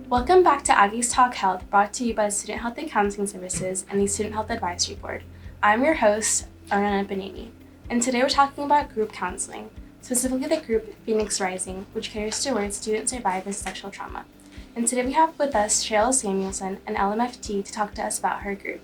Welcome back to Aggies Talk Health, brought to you by the Student Health and Counseling Services and the Student Health Advisory Board. I'm your host, Aruna, and today we're talking about group counseling, specifically the group Phoenix Rising, which caters towards student survivors of sexual trauma. And today we have with us Cheryl Samuelson, an LMFT, to talk to us about her group.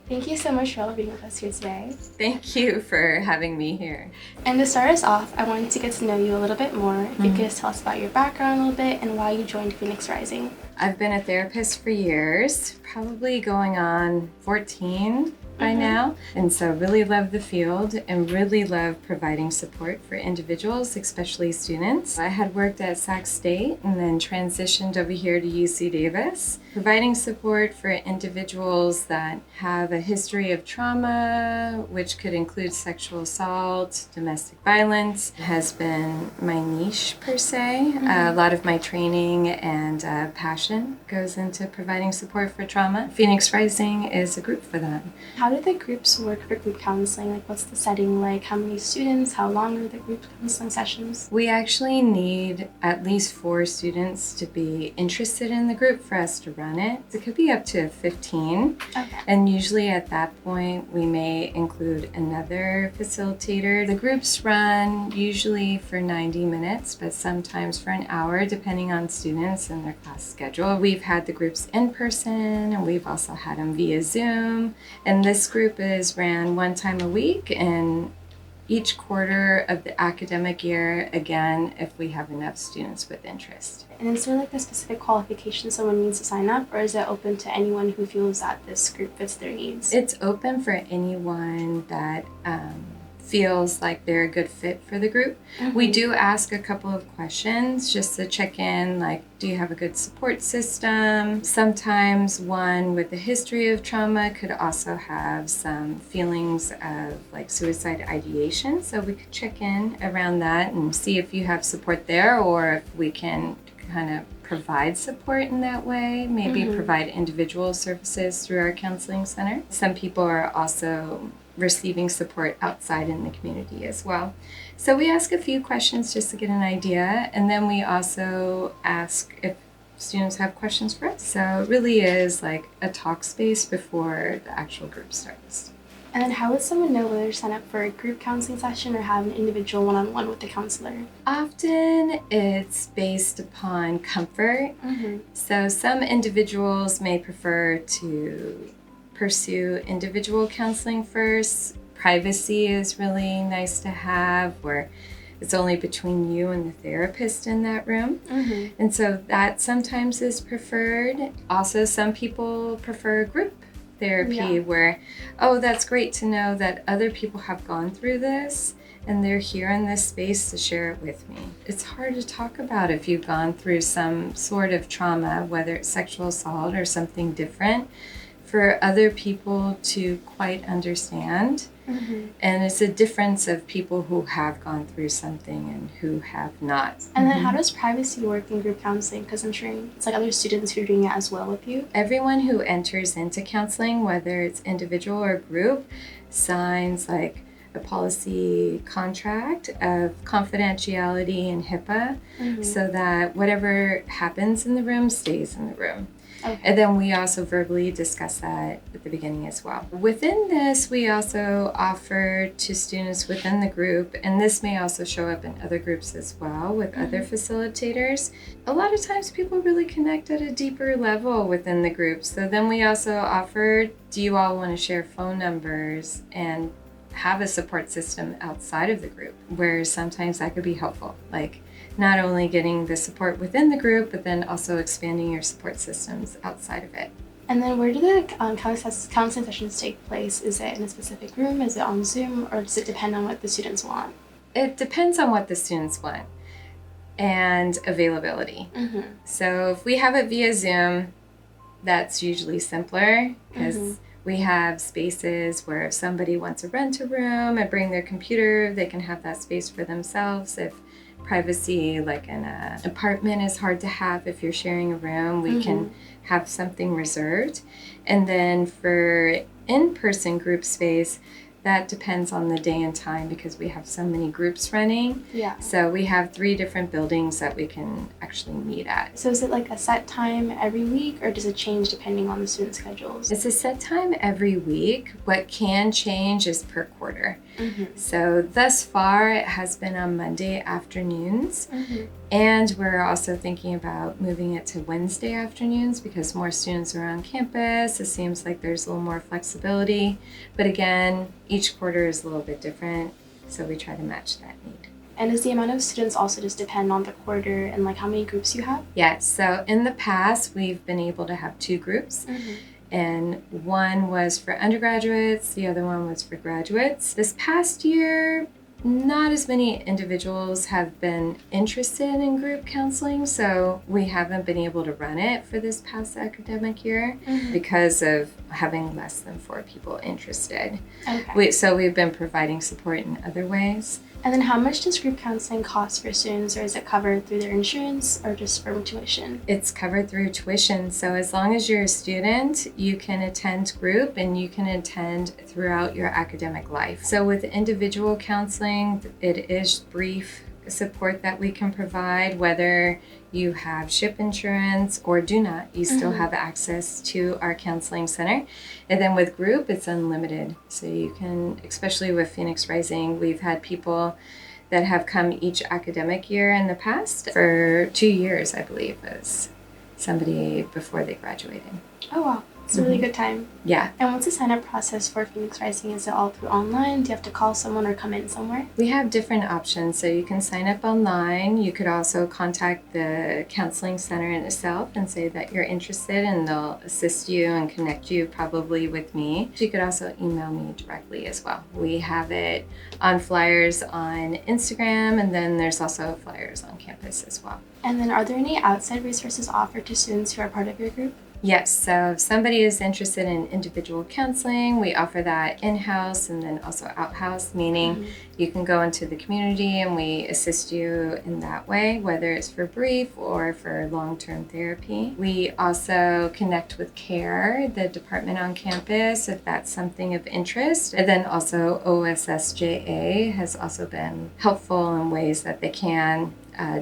Thank you so much, Cheryl, for being with us here today. Thank you for having me here. And to start us off, I wanted to get to know you a little bit more. If you could just tell us about your background a little bit and why you joined Phoenix Rising. I've been a therapist for years, probably going on 14 by now. And so really love the field and really love providing support for individuals, especially students. I had worked at Sac State and then transitioned over here to UC Davis, providing support for individuals that have a history of trauma, which could include sexual assault, domestic violence, has been my niche per se. A lot of my training and passion goes into providing support for trauma. Phoenix Rising is a group for that. How do the groups work for group counseling? Like, what's the setting like? How many students? How long are the group counseling sessions? We actually need at least 4 students to be interested in the group for us to run it. It could be up to 15. Okay. And usually at that point, we may include another facilitator. The groups run usually for 90 minutes, but sometimes for an hour, depending on students and their class schedule. We've had the groups in person, and we've also had them via Zoom. And this group is ran one time a week, and each quarter of the academic year, again, if we have enough students with interest. And is there like a specific qualification someone needs to sign up, or is it open to anyone who feels that this group fits their needs? It's open for anyone that feels like they're a good fit for the group. We do ask a couple of questions just to check in, like, do you have a good support system? Sometimes one with a history of trauma could also have some feelings of like suicide ideation, so we could check in around that and see if you have support there, or if we can kind of provide support in that way, maybe provide individual services through our counseling center. Some people are also receiving support outside in the community as well. So we ask a few questions just to get an idea, and then we also ask if students have questions for us. So it really is like a talk space before the actual group starts. And then how would someone know whether to sign up for a group counseling session or have an individual one-on-one with the counselor? Often it's based upon comfort. So some individuals may prefer to pursue individual counseling first. Privacy is really nice to have, where it's only between you and the therapist in that room. And so that sometimes is preferred. Also, some people prefer group therapy where, oh, that's great to know that other people have gone through this and they're here in this space to share it with me. It's hard to talk about if you've gone through some sort of trauma, whether it's sexual assault or something different, for other people to quite understand. And it's a difference of people who have gone through something and who have not. And then how does privacy work in group counseling? Because I'm sure it's like other students who are doing it as well with you. Everyone who enters into counseling, whether it's individual or group, signs like a policy contract of confidentiality and HIPAA, so that whatever happens in the room stays in the room. And then we also verbally discuss that at the beginning as well. Within this, we also offer to students within the group, and this may also show up in other groups as well with other facilitators. A lot of times people really connect at a deeper level within the group. So then we also offer, do you all want to share phone numbers and have a support system outside of the group, where sometimes that could be helpful. Like, not only getting the support within the group, but then also expanding your support systems outside of it. And then where do the counseling sessions take place? Is it in a specific room? Is it on Zoom? Or does it depend on what the students want? It depends on what the students want and availability. So if we have it via Zoom, that's usually simpler, because we have spaces where if somebody wants to rent a room and bring their computer, they can have that space for themselves. If privacy, like in an apartment, is hard to have if you're sharing a room, we can have something reserved. And then for in-person group space, That depends on the day and time because we have so many groups running. Yeah. So we have 3 different buildings that we can actually meet at. So is it like a set time every week, or does it change depending on the student schedules? It's a set time every week. What can change is per quarter. So thus far, it has been on Monday afternoons. And we're also thinking about moving it to Wednesday afternoons because more students are on campus. It seems like there's a little more flexibility. But again, each quarter is a little bit different, so we try to match that need. And does the amount of students also just depend on the quarter and like how many groups you have? Yes, so in the past, we've been able to have 2 groups. And one was for undergraduates, the other one was for graduates. This past year, not as many individuals have been interested in group counseling, so we haven't been able to run it for this past academic year because of having less than 4 people interested. Okay. So we've been providing support in other ways. And then how much does group counseling cost for students, or is it covered through their insurance or just from tuition? It's covered through tuition. So as long as you're a student, you can attend group and you can attend throughout your academic life. So with individual counseling, it is brief support that we can provide, whether you have SHIP insurance or do not, you still have access to our counseling center. And then with group, it's unlimited. So you can, especially with Phoenix Rising, we've had people that have come each academic year in the past for 2 years, I believe, as somebody before they graduated. Oh, wow. It's a really good time. Yeah. And what's the sign-up process for Phoenix Rising? Is it all through online? Do you have to call someone or come in somewhere? We have different options. So you can sign up online. You could also contact the counseling center in itself and say that you're interested, and they'll assist you and connect you probably with me. You could also email me directly as well. We have it on flyers on Instagram, and then there's also flyers on campus as well. And then are there any outside resources offered to students who are part of your group? Yes, so if somebody is interested in individual counseling, we offer that in-house and then also out-house, meaning you can go into the community and we assist you in that way, whether it's for brief or for long-term therapy. We also connect with CARE, the department on campus, if that's something of interest. And then also OSSJA has also been helpful in ways that they can,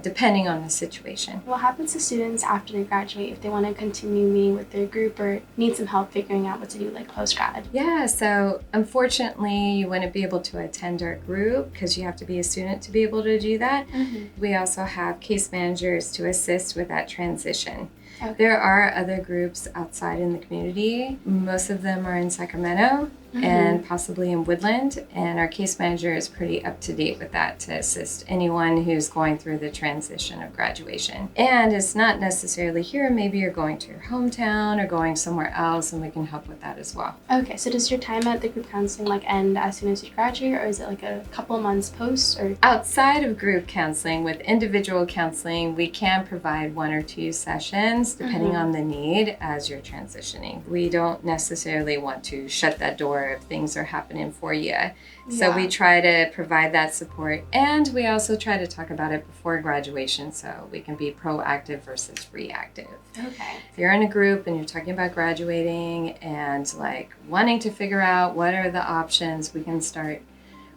depending on the situation. What happens to students after they graduate if they want to continue meeting with their group or need some help figuring out what to do like post-grad? Yeah, so unfortunately you wouldn't be able to attend our group because you have to be a student to be able to do that. We also have case managers to assist with that transition. Okay. There are other groups outside in the community. Most of them are in Sacramento and possibly in Woodland, and our case manager is pretty up to date with that to assist anyone who's going through the transition of graduation. And it's not necessarily here, maybe you're going to your hometown or going somewhere else, and we can help with that as well. Okay, so does your time at the group counseling like end as soon as you graduate, or is it like a couple of months post? Or outside of group counseling, with individual counseling, we can provide 1 or 2 sessions depending on the need as you're transitioning. We don't necessarily want to shut that door if things are happening for you. So we try to provide that support, and we also try to talk about it before graduation so we can be proactive versus reactive. Okay. If you're in a group and you're talking about graduating and like wanting to figure out what are the options, we can start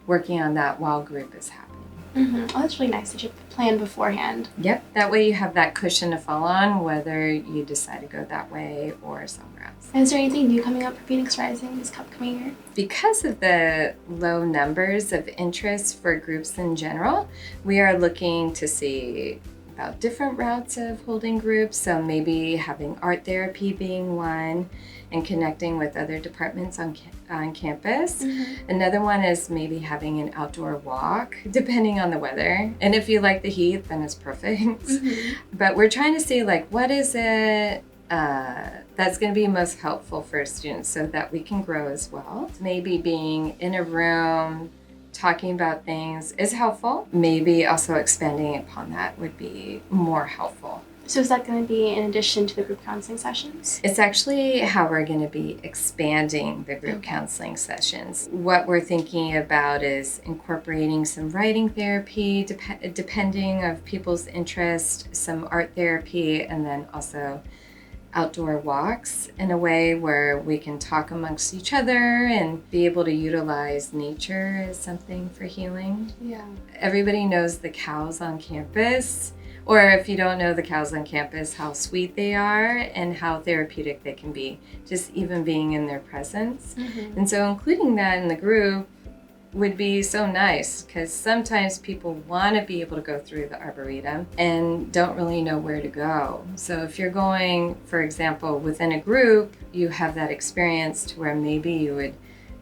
working on that while group is happening. Oh, that's really nice that you plan beforehand. Yep. That way you have that cushion to fall on whether you decide to go that way or somewhere else. And is there anything new coming up for Phoenix Rising this upcoming year? Because of the low numbers of interest for groups in general, we are looking to see about different routes of holding groups. So maybe having art therapy being one, and connecting with other departments on campus. Another one is maybe having an outdoor walk, depending on the weather. And if you like the heat, then it's perfect. But we're trying to see like what is it that's going to be most helpful for students so that we can grow as well. Maybe being in a room, talking about things is helpful. Maybe also expanding upon that would be more helpful. So is that going to be in addition to the group counseling sessions? It's actually how we're going to be expanding the group counseling sessions. What we're thinking about is incorporating some writing therapy, depending of people's interest, some art therapy, and then also outdoor walks in a way where we can talk amongst each other and be able to utilize nature as something for healing. Yeah. Everybody knows the cows on campus, or if you don't know the cows on campus, how sweet they are and how therapeutic they can be, just even being in their presence. Mm-hmm. And so including that in the group would be so nice, because sometimes people want to be able to go through the arboretum and don't really know where to go. So if you're going, for example, within a group, you have that experience to where maybe you would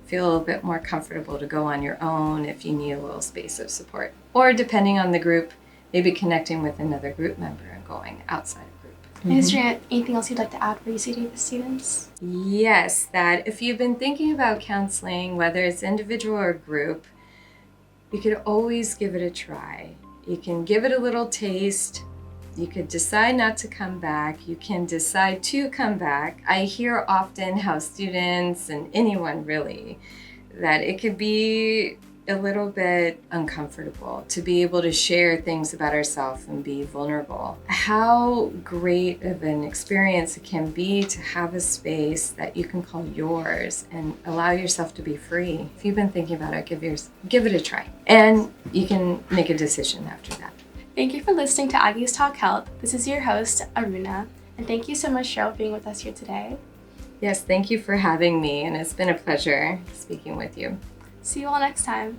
feel a little bit more comfortable to go on your own if you need a little space of support. Or depending on the group, maybe connecting with another group member and going outside of group. Is there anything else you'd like to add for UCD students? Yes, that if you've been thinking about counseling, whether it's individual or group, you could always give it a try. You can give it a little taste. You could decide not to come back. You can decide to come back. I hear often how students, and anyone really, that it could be a little bit uncomfortable to be able to share things about ourselves and be vulnerable. How great of an experience it can be to have a space that you can call yours and allow yourself to be free. If you've been thinking about it, give it a try. And you can make a decision after that. Thank you for listening to Aggies Talk Health. This is your host, Aruna. And thank you so much, Cheryl, for being with us here today. Yes, thank you for having me, and it's been a pleasure speaking with you. See you all next time.